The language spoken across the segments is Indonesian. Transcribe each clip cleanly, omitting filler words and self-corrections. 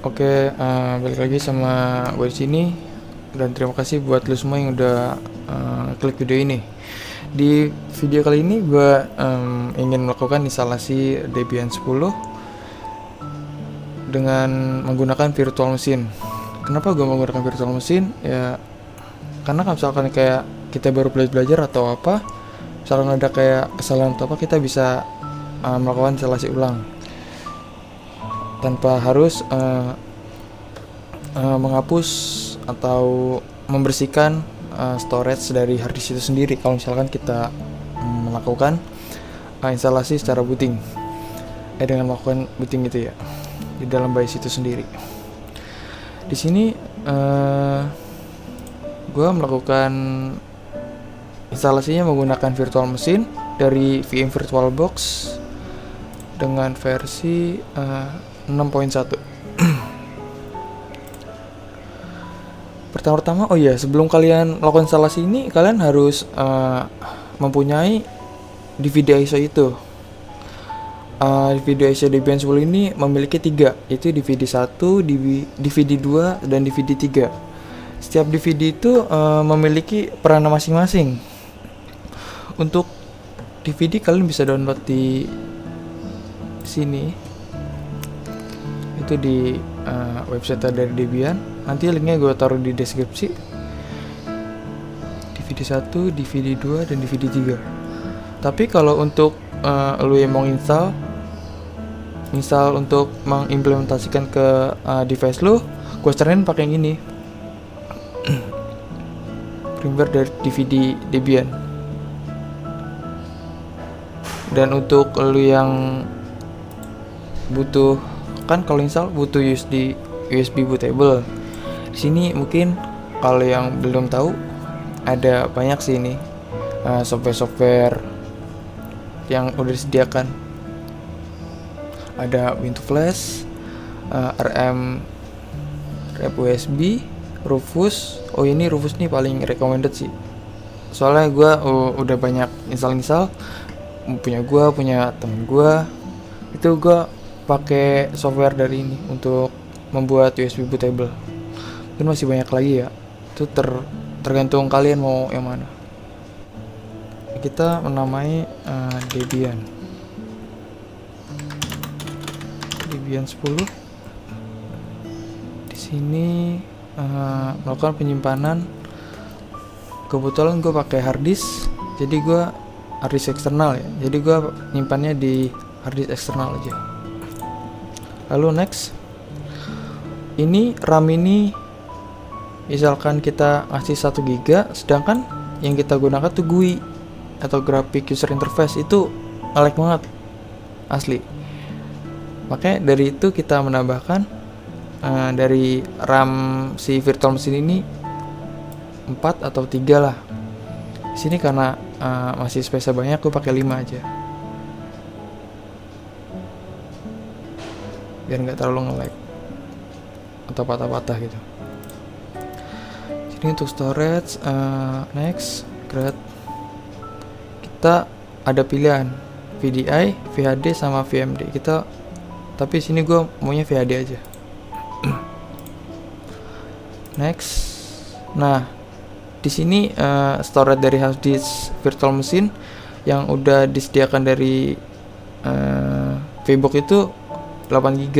Oke, balik lagi sama gue di sini dan terima kasih buat lu semua yang udah klik video ini. Di video kali ini gue ingin melakukan instalasi Debian 10 dengan menggunakan virtual machine. Kenapa gue menggunakan virtual machine? Ya karena misalkan kayak kita baru belajar atau apa, misalkan ada kayak kesalahan atau apa, kita bisa melakukan instalasi ulang tanpa harus menghapus atau membersihkan storage dari hard disk itu sendiri kalau misalkan kita melakukan instalasi secara booting dengan melakukan booting gitu ya di dalam BIOS itu sendiri. Di sini gue melakukan instalasinya menggunakan virtual machine dari VM VirtualBox dengan versi 6.1. Pertama-tama, sebelum kalian melakukan instalasi ini, kalian harus mempunyai DVD ISO itu. DVD ISO Debian 10 ini memiliki 3, yaitu DVD 1, DVD 2, dan DVD 3. Setiap DVD itu memiliki peranan masing-masing. Untuk DVD kalian bisa download di sini. Itu di website dari Debian. Nanti linknya gue taruh di deskripsi. DVD 1, DVD 2, dan DVD 3. Tapi kalau untuk lu yang mau install untuk mengimplementasikan ke device lu, gue saranin pakai yang ini. Firmware dari DVD Debian. Dan untuk lu yang butuh, kan kalau install butuh USB bootable. Di sini mungkin kalau yang belum tahu ada banyak sih ini software yang udah disediakan. Ada Win2Flash, RM USB, Rufus. Ini Rufus nih paling recommended sih. Soalnya gue udah banyak install punya temen gue. Itu gue pakai software dari ini untuk membuat USB bootable. Mungkin masih banyak lagi ya. Itu tergantung kalian mau yang mana. Kita menamai Debian 10. Di sini melakukan penyimpanan. Kebetulan gue pakai hard disk. Jadi gue hard disk eksternal ya. Jadi gue nyimpannya di hard disk eksternal aja. Lalu next, ini RAM ini misalkan kita ngasih 1 GB, sedangkan yang kita gunakan tuh GUI atau Graphic User Interface, itu nge-lag banget asli. Makanya dari itu kita menambahkan dari RAM si virtual machine ini 4 atau 3 lah. Di sini karena masih space banyak, gue pakai 5 aja biar nggak terlalu nge-lag atau patah-patah gitu. Jadi untuk storage, next, create, kita ada pilihan VDI, VHD, sama VMD. Tapi sini gue maunya VHD aja. Next, nah di sini storage dari hard disk virtual machine yang udah disediakan dari VBox itu 8 GB.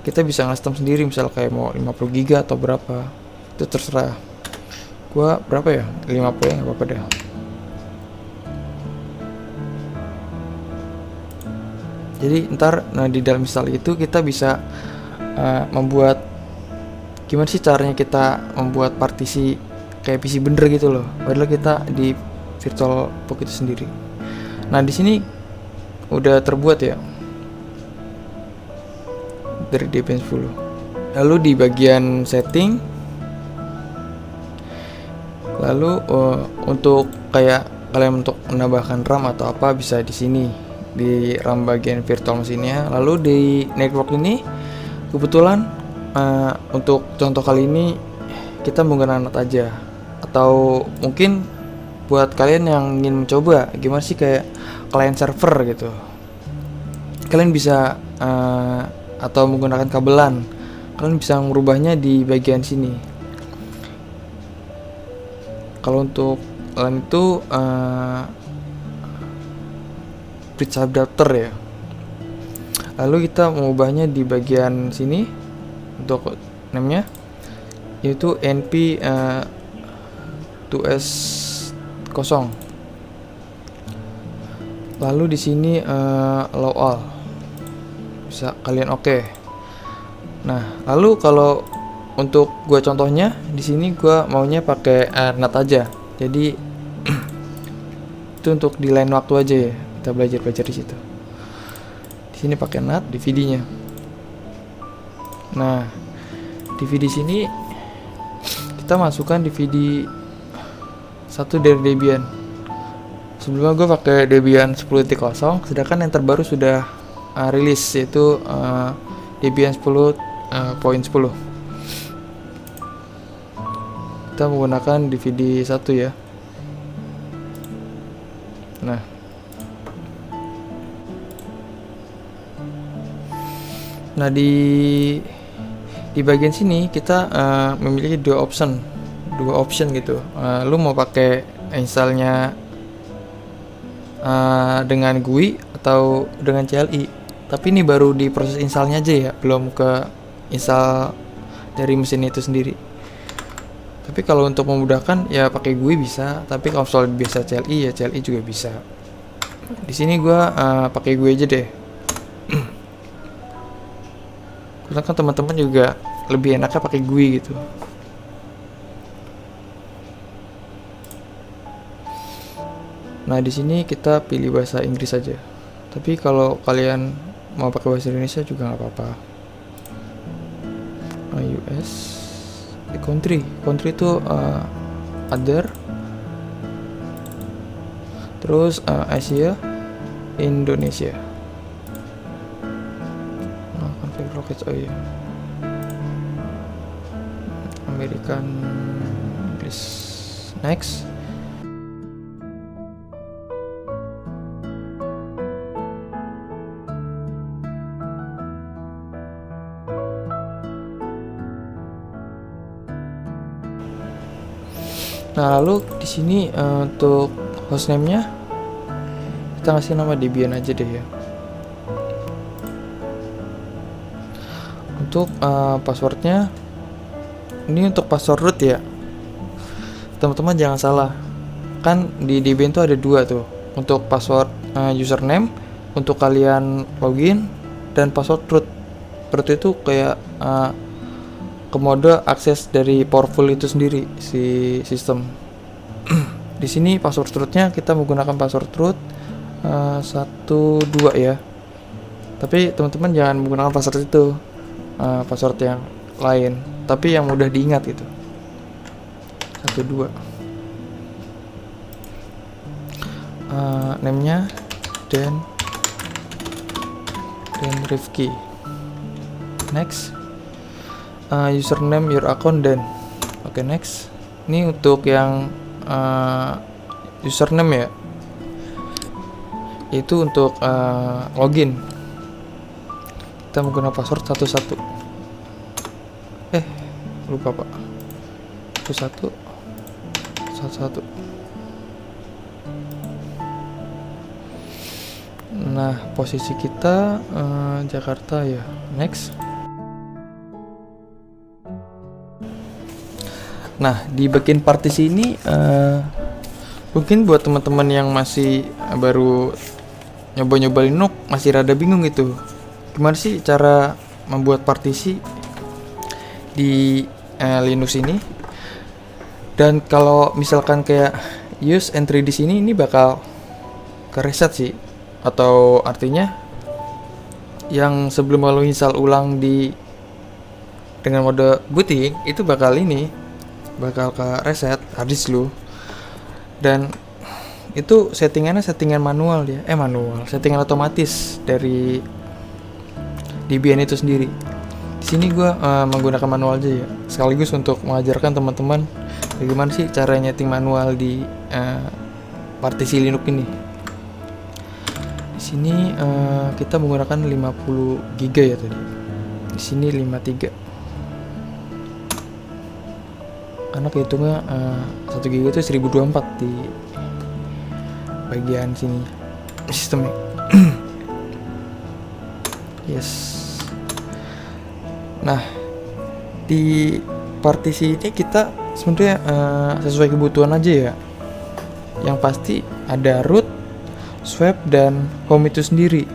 Kita bisa custom sendiri, misal kayak mau 50 GB atau berapa, itu terserah. Gua berapa ya, 50 ya, nggak apa-apa deh. Jadi ntar di dalam install itu kita bisa membuat, gimana sih caranya kita membuat partisi kayak PC bener gitu loh, padahal kita di virtual box itu sendiri. Nah di sini udah terbuat ya dari Debian 10. Lalu di bagian setting, lalu untuk kayak kalian untuk menambahkan RAM atau apa bisa di sini di RAM bagian virtual machine-nya. Lalu di network ini kebetulan untuk contoh kali ini kita menggunakan NAT aja, atau mungkin buat kalian yang ingin mencoba gimana sih kayak client server gitu, kalian bisa atau menggunakan kabelan, kalian bisa merubahnya di bagian sini. Kalau untuk LAN itu bridge adapter ya. Lalu kita mengubahnya di bagian sini untuk namanya, yaitu NP 2S0. Lalu di sini allow all, bisa kalian oke. Nah, lalu kalau untuk gua contohnya di sini gua maunya pakai NAT aja. Jadi itu untuk di lain waktu aja ya. Kita belajar di situ. Di sini pakai NAT DVD-nya. Nah, DVD sini kita masukkan DVD 1 dari Debian. Sebelumnya gue pakai Debian 10.0, sedangkan yang terbaru sudah rilis, yaitu Debian 10.10. Kita menggunakan DVD 1 ya. Nah di bagian sini kita memiliki dua option gitu. Lu mau pakai installnya dengan GUI atau dengan CLI. Tapi ini baru di proses installnya aja ya, belum ke install dari mesin itu sendiri. Tapi kalau untuk memudahkan ya pakai GUI bisa, tapi kalau soal biasa CLI ya CLI juga bisa. Di sini gua pakai GUI aja deh. Karena kan teman-teman juga lebih enaknya pakai GUI gitu. Nah, di sini kita pilih bahasa Inggris saja. Tapi kalau kalian mau pakai bahasa Indonesia juga nggak apa-apa. US, country itu other. Terus Asia, Indonesia. Rockets, oh iya, American English. Next. Nah, lalu di sini untuk hostname-nya kita ngasih nama Debian aja deh ya. Untuk passwordnya, ini untuk password root ya, teman-teman jangan salah, kan di Debian tuh ada dua tuh, untuk password username untuk kalian login, dan password root. Root itu kayak kemode akses dari powerful itu sendiri si sistem. Di sini password rootnya kita menggunakan password root 1, 2 ya, tapi teman-teman jangan menggunakan password itu, password yang lain, tapi yang mudah diingat gitu. 1, 2. Name-nya Dan Rifki. Next. Username your account Dan. Oke, next. Ini untuk yang username ya, itu untuk login. Kita menggunakan password 11. Lupa pak. 11. Nah, posisi kita Jakarta ya. Next. Nah, di bagian partisi ini mungkin buat teman-teman yang masih baru nyoba-nyoba Linux masih rada bingung gitu. Gimana sih cara membuat partisi di Linux ini? Dan kalau misalkan kayak use entry di sini, ini bakal ke reset sih, atau artinya yang sebelum lo install ulang dengan mode booting itu bakal ke reset harddisk lo. Dan itu settingan manual ya, settingan otomatis dari Debian itu sendiri. Di sini gue menggunakan manual aja ya, sekaligus untuk mengajarkan teman-teman bagaimana sih cara nyeting manual di partisi Linux ini. Di sini kita menggunakan 50 GB ya tadi. Di sini 53. Karena kehitungnya 1 GB itu 1024 di bagian sini sistemnya. Yes. Nah, di partisi ini kita sebenarnya sesuai kebutuhan aja ya. Yang pasti ada root, swap, dan home itu sendiri.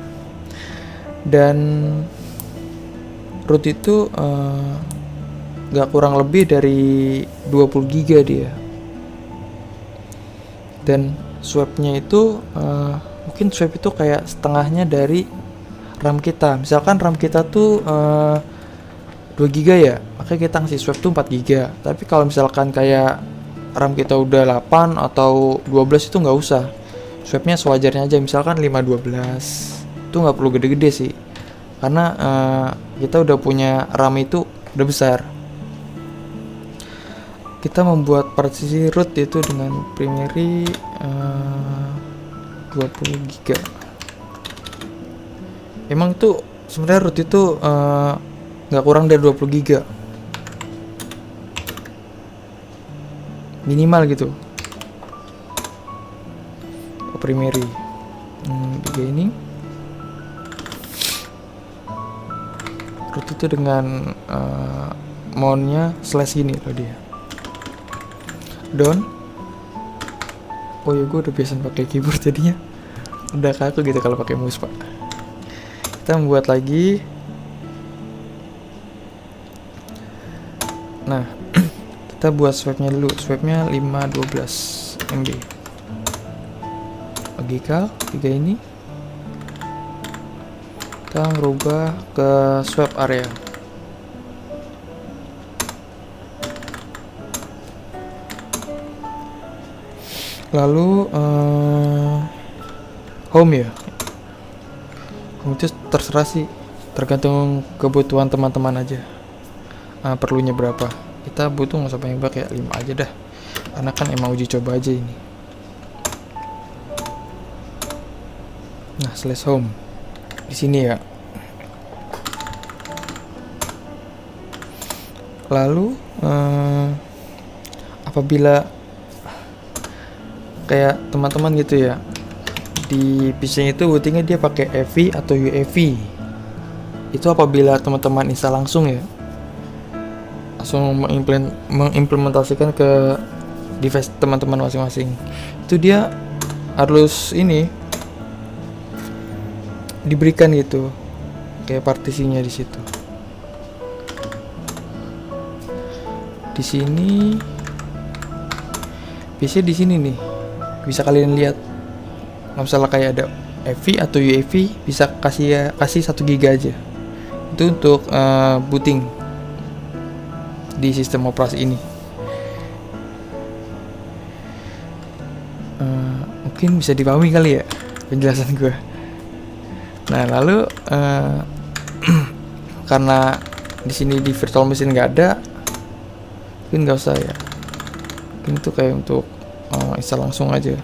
Dan root itu gak kurang lebih dari 20 GB dia. Dan swapnya itu mungkin swap itu kayak setengahnya dari RAM kita. Misalkan RAM kita tuh 2 GB ya, makanya kita ngasih swap tuh 4 GB. Tapi kalau misalkan kayak RAM kita udah 8 atau 12 itu nggak usah. Swapnya sewajarnya aja, misalkan 512. Itu nggak perlu gede-gede sih. Karena kita udah punya RAM itu udah besar. Kita membuat partisi root itu dengan primary 20 GB. Emang itu sebenarnya root itu nggak kurang dari 20 GB minimal gitu. Primary beginning root itu dengan mountnya slash ini loh dia. Down. Oh ya, gue udah biasa pakai keyboard jadinya udah kaku gitu kalau pakai mouse pak. Kita membuat lagi. Nah, kita buat swapnya dulu. Swapnya 512 MB. Logical 3 ini. Kita ngerubah ke swap area. Lalu home ya. Home itu terserah sih, tergantung kebutuhan teman-teman aja. Perlunya berapa? Kita butuh nggak usah banyak, kayak 5 aja dah. Karena kan emang uji coba aja ini. Nah, slash home di sini ya. Lalu apabila kayak teman-teman gitu ya, di PC itu bootingnya dia pakai EV atau UEFI. Itu apabila teman-teman install langsung ya, langsung mengimplementasikan ke device teman-teman masing-masing. Itu dia harus ini diberikan gitu kayak partisinya di situ. Di sini PC di sini nih bisa kalian lihat. Nggak masalah kayak ada EV atau UEFI, bisa kasih 1 GB aja. Itu untuk booting di sistem operasi ini. Mungkin bisa dipahami kali ya penjelasan gue. Nah, lalu karena di sini di virtual machine nggak ada, mungkin nggak usah ya. Mungkin itu kayak untuk install langsung aja.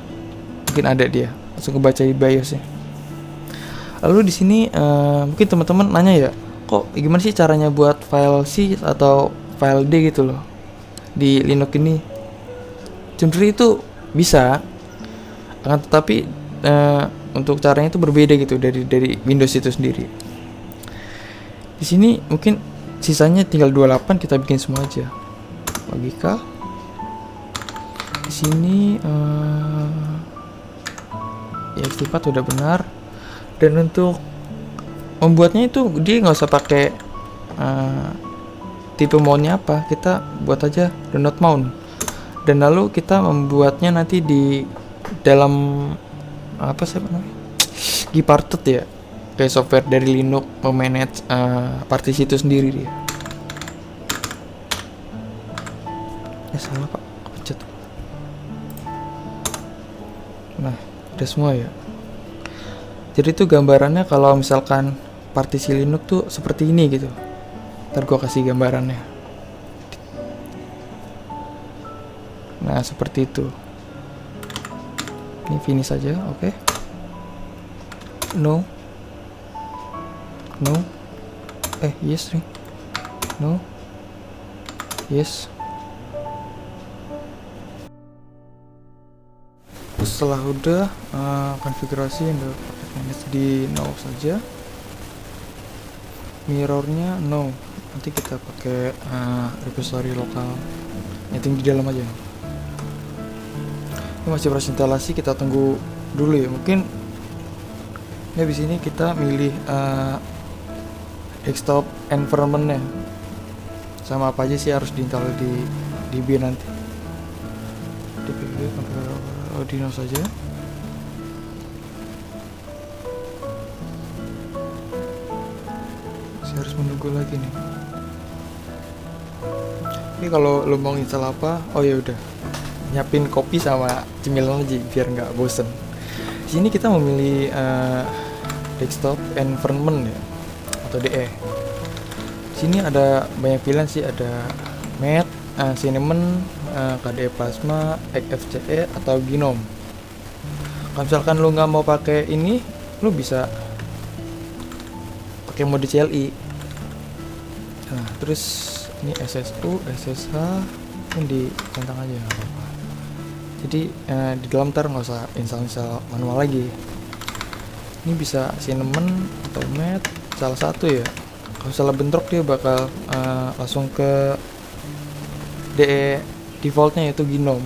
Mungkin ada dia, langsung kebaca di BIOS ya. Lalu di sini mungkin teman-teman nanya ya, kok gimana sih caranya buat file C atau file D gitu loh di Linux ini? Sebenarnya itu bisa, akan tetapi untuk caranya itu berbeda gitu dari Windows itu sendiri. Di sini mungkin sisanya tinggal 28, kita bikin semua aja. Logika. Di sini ext4 udah benar. Dan untuk membuatnya itu dia nggak usah pakai tipe mountnya apa, kita buat aja download mount. Dan lalu kita membuatnya nanti di dalam apa sih namanya, Gparted ya, kayak software dari Linux memanage partisi itu sendiri dia. Salah pak, kepencet. Nah, udah semua ya. Jadi itu gambarannya kalau misalkan partisi Linux tuh seperti ini gitu. Ntar gua kasih gambarannya. Nah, seperti itu. Ini finish saja, oke. No. Yes ring. No. Yes. Setelah udah konfigurasi yang manage di no saja. Mirrornya no. Nanti kita pakai repository lokal. Nyeting di dalam aja. Ini masih proses instalasi, kita tunggu dulu ya. Mungkin ini di sini kita milih desktop environment-nya. Sama apa aja sih harus diinstal di DB nanti. DB Arduino saja. Saya harus menunggu lagi nih. Ini kalau lo mau install apa, oh ya udah, nyiapin kopi sama cemilan aja biar nggak bosen. Di sini kita memilih desktop environment ya, atau DE. Di sini ada banyak pilihan sih, ada Mat, Cinnamon, KDE Plasma, XFCE atau Gnome. Kalau misalkan lo nggak mau pakai ini, lo bisa pakai mode CLI. Nah, terus ini SSU, SSH, ini dicentang aja nggak apa-apa. Jadi di dalam ntar nggak usah install manual lagi. Ini bisa Cinnamon atau Mat, salah satu ya. Kalau salah bentrok dia bakal langsung ke DE defaultnya yaitu Gnome.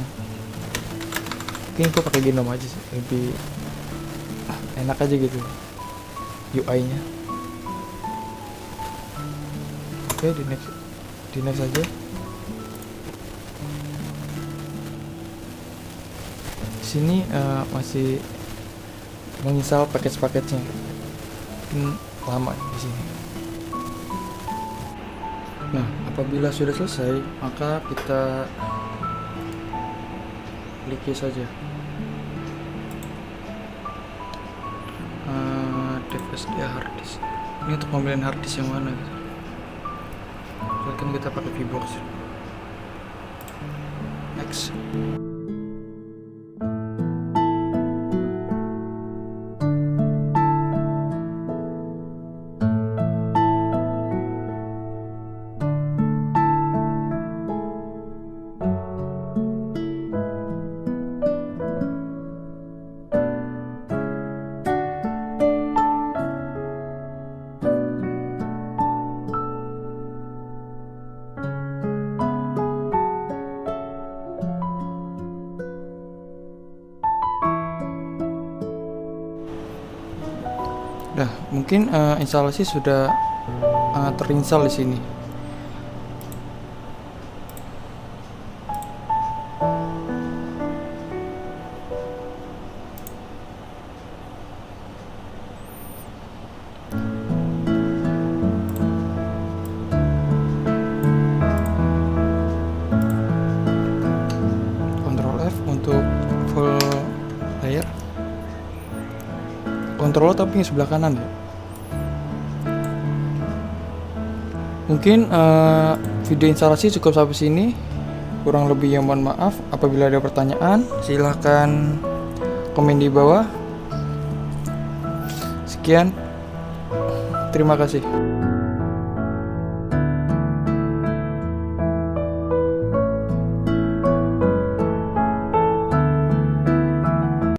Mungkin gue pakai Gnome aja sih, lebih enak aja gitu UI-nya. Oke, di next aja. Di sini masih menginstal package-package-nya. Lama di sini. Nah, apabila sudah selesai, maka kita klik saja. Dev SDA hard disk. Ini untuk pemilihan hard disk yang mana gitu. Kan kita pakai VBox. Next. Nah, mungkin instalasi sudah terinstall di sini. Ctrl F untuk full layer. Kontrol tapi yang sebelah kanan ya. Mungkin video instalasi cukup sampai sini. Kurang lebihnya mohon maaf. Apabila ada pertanyaan, silahkan komen di bawah. Sekian, terima kasih.